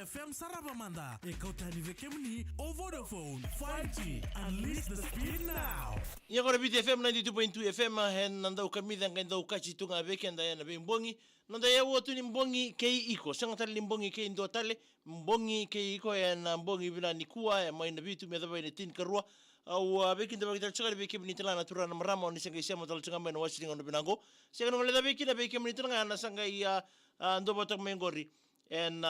FM Sarava Manda. Ekautani vekemni o Vodafone 5G. Unleash the speed now. Ia agora Viti FM 92.2 FM hen nandau kamida ngai ndau kachi tunga veke nda na mbongi nanda ya wotu ni mbongi kei iko sanga tali mbongi kei ndo tale mbongi kei iko na mbongi bila nikua ya mai na vitu me dava ni tin karua au veke nda bakita chakari veke ni tala na tura na marama ni sanga isia matal changa mena washing on binango sanga ngole da veke na veke ni tala na sanga ia ndo batak mengori en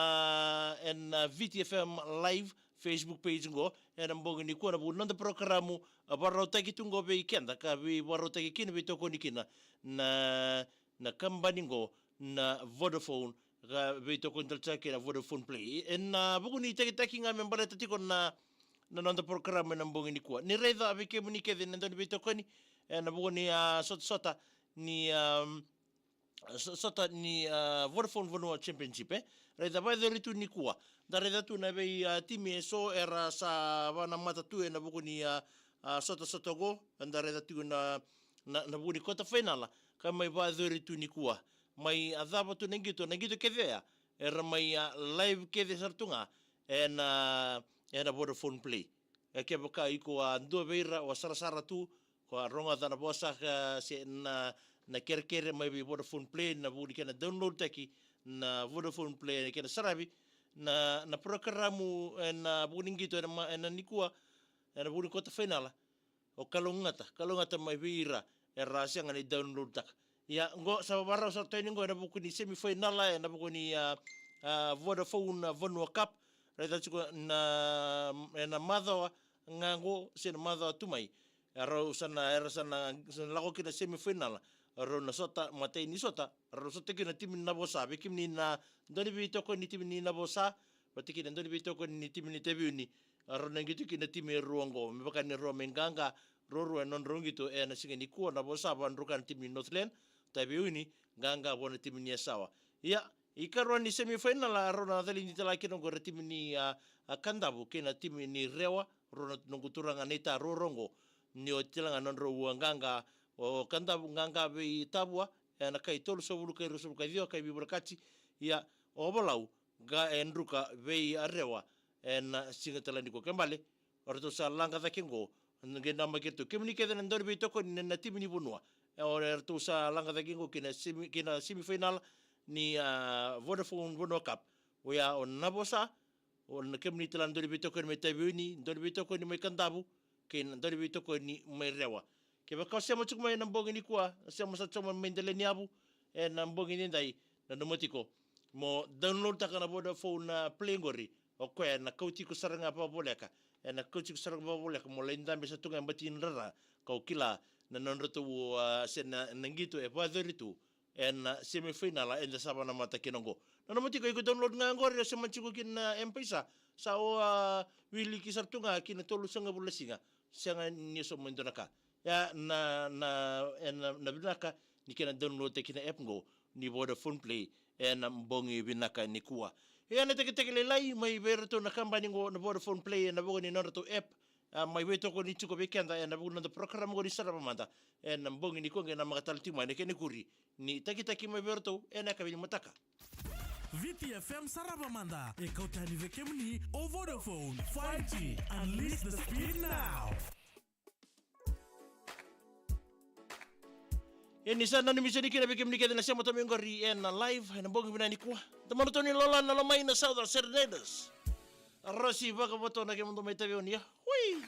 Viti FM live Facebook page ngo era mbongi ni kuona bu nanda programu barota kitungo be ikenda ka bi barota kikini bitoko nikina na kambani ngo na Vodafone ga bitoko ntalchake na Vodafone Play en buku ni taki nga membara tatiko na nanda programu na mbongi ni kuwa ni redha abike munike de nando bitoko ni na buku ni sota ni sota ni Vodafone Vanua Championship reda vai de ritu ni kuwa da reda tu na bei timi so era sa wana mata tu na buku ni sota go da reda tu na buku ni kota finala ka mai vai de ritu ni kuwa mai adaba tu nengito kedea era mai live kede sartunga na Vodafone Play ke baka iko ndo beira o sarasara tu ko ronga dana bosa se na kerkere mai bi Vodafone Play na buku ni download taki na Vodafone Play kena sarabi na programu na buningito na nikua na buni kota finala o kalongata mai vira era sianga ni download tak ya ngo sabara sa tani ngo na buku ni semi finala na buku ni Vodafone Vanua Cup reda chuko na Mada ngango sina Mada tumai era sana lago kina semi finala ro na sota matei ni sota ro sota kina timi na bosa be kimni na doni bitoko ni timi ni na bosa batiki na doni bitoko ni timi ni tebiuni ro na gitu kina timi ruongo me baka ni ro menganga ro non rongito na singa ni ko na bosa ban rukan timi Northland tebiuni ganga bona timi ni sawa ya ikaro ni semi final ro na dali ni tala kino go timi ni kandabu kina timi ni rewa ro na nguturanga neta rongo ni o tilanga non ro ganga o kanda nganga be tabua na kai tolu so bulu kai rusu kai dio kai bibrakati ya o bolau ga enruka be arewa singa talani ko kembale orto sa langa da kingo ngena maketo kemni ke den ndor be toko na timi ni bunwa orto sa langa da kingo kina semifinal ni Vodafone Vanua Cup o ya on nabosa on kemni talan ndor be toko me tabuni ndor be toko ni me kandabu kin ndor be toko ni me rewa ke baka sema chuk mai nambongi ni kuwa sema sa choma mendele ni abu nambongi ni dai na nomotiko mo download taka na Vodafone Play ngori o ko na kauti ko saranga pa boleka na kauti ko saranga pa boleka mo lenda be sa tunga batin rara ko kila na nonroto sen nangito e pa deritu semifinal en sabana mata kinongo na nomotiko ko download nga ngori sema chuko kin M-Pesa sa o wili ki sartunga kin tolu sanga bulasinga sanga ni so mondonaka ya na binaka ni kena download kina app ngo ni Vodafone Play na mbongi binaka ni kuwa ya na teke lai mai berto na kambani ngo na Vodafone Play na bogo ni norato app mai weto ko ni chuko bekenda na bogo na program ngo ni Sarava Mada na mbongi ni konge na magatal tima ne kene kuri ni taki mai berto na kabini mataka Viti FM Sarava Manda. Ekautani vekemni o Vodafone 5G. Unleash the speed now. Ini sana ni misini kina bikin nikah na siya matami ngori na live na bongi binani kuwa. Tamano to ni lola na lamay na Southern Serenadas. Rosi baka boto na kimundo may tabi niya. Hui!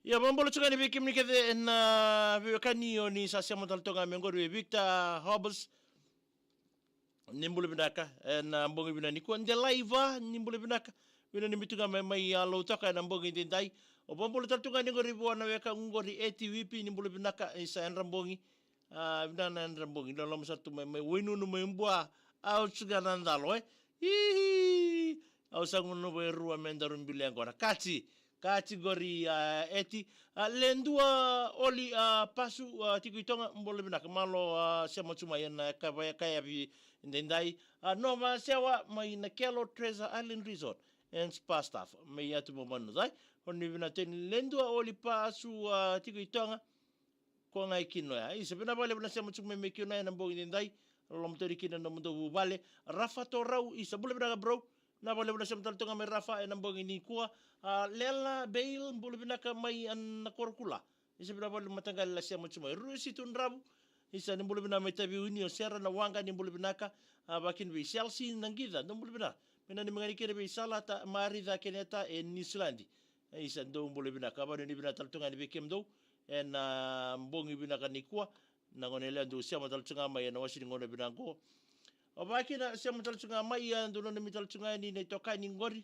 Ya mambolo chuka ni bikim ni kede na biwakani ni sa siya mataltonga mengori Victor Hobbles nimbule binaka na mbongi binani ko nde live nimbule binaka bina nimitunga mai alo taka na mbongi ndai o mambolo taltonga ni ngori bwana weka ngori ATVP nimbule binaka isa enrambongi Vina na ndambongi na lom satu mai winu no mai mbua au tsuga na ndalo Hihi au sangu no mai rua mendarum bilang agora kategori eti lendua oli pasu tiku itonga mbole bina kamalo sema chuma yana kaya bi ndendai no ma sewa mai na Kelo Treasure Island Resort and Spa Staff mai atu momanu dai honi bina ten lendua oli pasu tiku itonga ko ngai kino ya isa bina bale bina sema chuma me kino na mbongi ndendai lom tori kina no mundo bale Rafa Torau isa bole bina bro na bole bina sema taltonga me Rafa na mbongi ni kuwa lela bail bulu binaka mai an korkula isa bina bolu matangal la sia muchuma rusi tunrabu isa ni bulu bina mai tabi unio sera na wanga ni bulu binaka bakin bi Chelsea nangida no bulu bina mena ni mangani kere bi salata mari da keneta en New Zealand isa ndo bulu binaka ba ni bina taltunga ni bekem do en mbongi binaka ni kwa na ngonele ndo sia mataltunga mai na wasi ngone binango obakina sia mataltunga mai ndo no mitaltunga ni toka ni ngori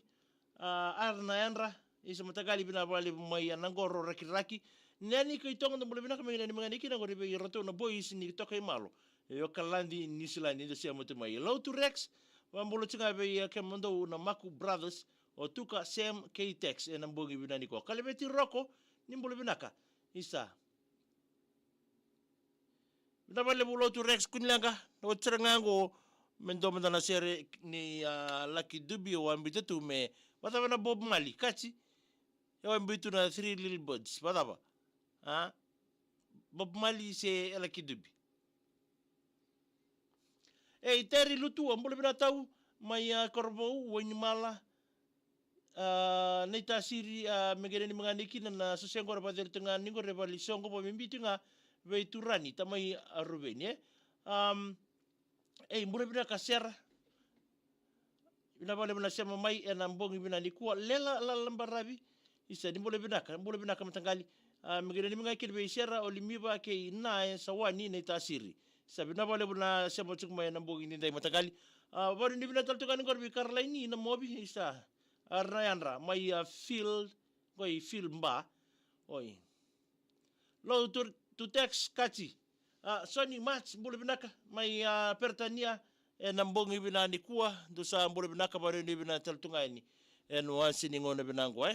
arna yanra isa matagali bina bali mai nangoro raki nani ko itonga no bina kama ni mangani kina ngori be rato no boys ni toka imalo yo kalandi New Zealand ni sia moto mai low to Rex wambolo tsinga be kemondo na Maku Brothers o tuka Sam K-Tex e nambogi bina ni ko kalibeti roko ni mbolo binaka isa bina bali low to Rex kunlanga no tsangango mendo na sere ni Lucky Dube o ambitetu me watava na Bob Marley kachi yo ambitu na Three Little Birds watava Bob Marley se Lucky Dube Terry lutu ambole bina tau mai korbo wani mala neita siri megere ni manganiki na sosengora bader tengah ningo rebali songo bo mimbitu nga veiturani tamai arubeni mbole bina kasera bina bale bina sema mai mbongi bina ni kuwa lela la lambarabi isa ni mbole bina matangali megere ni mangai kirbe isera olimiba ke na sawani neita siri sabina bale bina sema chukma mbongi ni dai matangali baru ni bina taltukan ngor bi karlaini na mobi isa arnayanra mai field goi film ba oi lo to text kachi Sony match mbole binaka mai pertania nambongi bina ni kuwa dusa mbole binaka baru ni bina taltungani wansi ni ngone binango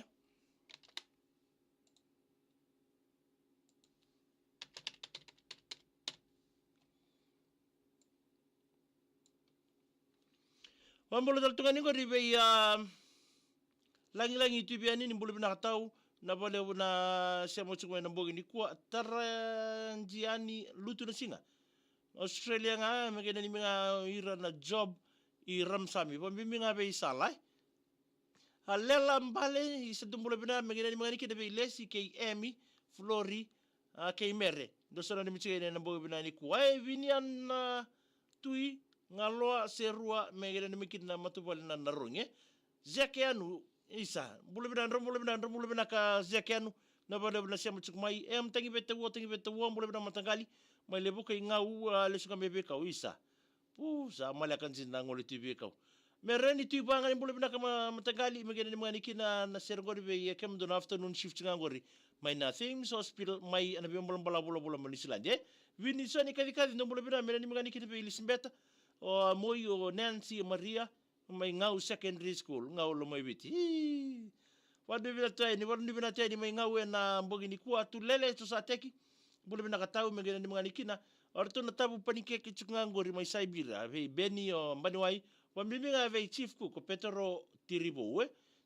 Wambolo taltungani ngori be langi tubiani ni mbole binaka tau na bale na sema chukwa nambongi ni kuwa taranjiani lutu na singa Australia nga megena ni mga ira na job i ramsami pa miminga be salai halela mbale isa dumbula bina megena ni mga nikida be lesi kay Emi Flori kay Mere dosana ni michige na mboga bina ni kuwa vinian tui ngaloa serua megena ni mikid na matubal na narunge zekeanu isa bula bina ka zekeanu na bale na siya machukmai tangi bete wo bula bina matangali mai lebu kay ngau lesuka mebe kau isa sa malakan sinangol TV kau mereni tu banga bula bina kama matangali megena ni mga nikina na sergori be kem don afternoon shift ngangori mai na Thames Hospital mai anabi bola Manisland vini so ni kadi no bula bina mereni mga nikina be Lisbeth o moi o Nancy Maria mai ngau secondary school ngau lo mai biti wadu bina tani mai ngau na mbogi ni kuwa tu lele to sateki bula bina katau megena ni mga nikina orto na tabu panike kichungangori mai Siberia ve Beni o mbaniwai wamiminga ve chief cook o Petro Tiribo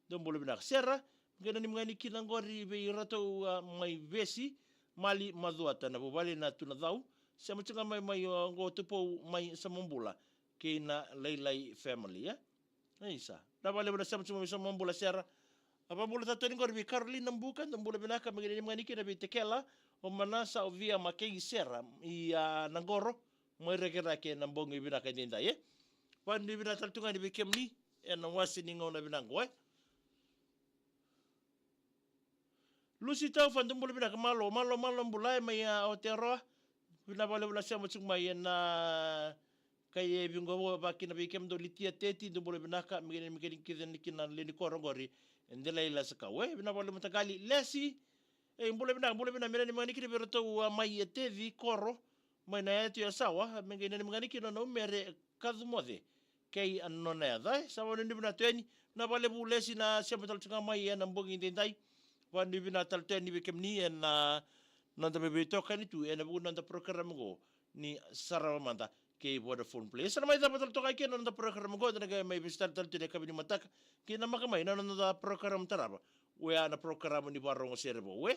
don bula bina sera megena ni mga nikina ngori ve rato mai vesi mali maduata na bobali na tunadau sama chunga mai ngo tupo mai samumbula kina Leilai family isa na bale bina sama chunga samumbula sera apa bula tato ni ngori ve Caroline nambukan don bula bina ka megena ni mga nikina ve tekela o manasa o via makei sera i nangoro mai regera ke nambongi bina ka dinda Wan di bina taltunga di bekem ni wasi ni ngona binango Lucy tau fandum bula bina malo bulai mai Aotearoa bina bale bula sia macung mai na kay bingo baki na bekem do litia teti do bula bina ka migeni kina leni korongori endela ila sakawe bina bale matagali lesi bula bina mera ni mani kiri beroto mai tevi koro mai na tu sawa me ngai na mangani kino no mere kazu mode kei anona ya dai sawa ni bina teni na vale bulesi na siapa tal tanga mai na mbongi dendai wa ni bina tal teni be kemni na nanda me toka ni tu na bu nanda program go ni Sarava Mada ke Vodafone Play sana mai dapat tal toka ke nanda program go na ga mai bistar tal tene kabini mataka ke na makamai na nanda program taraba we ana program ni barongo serbo we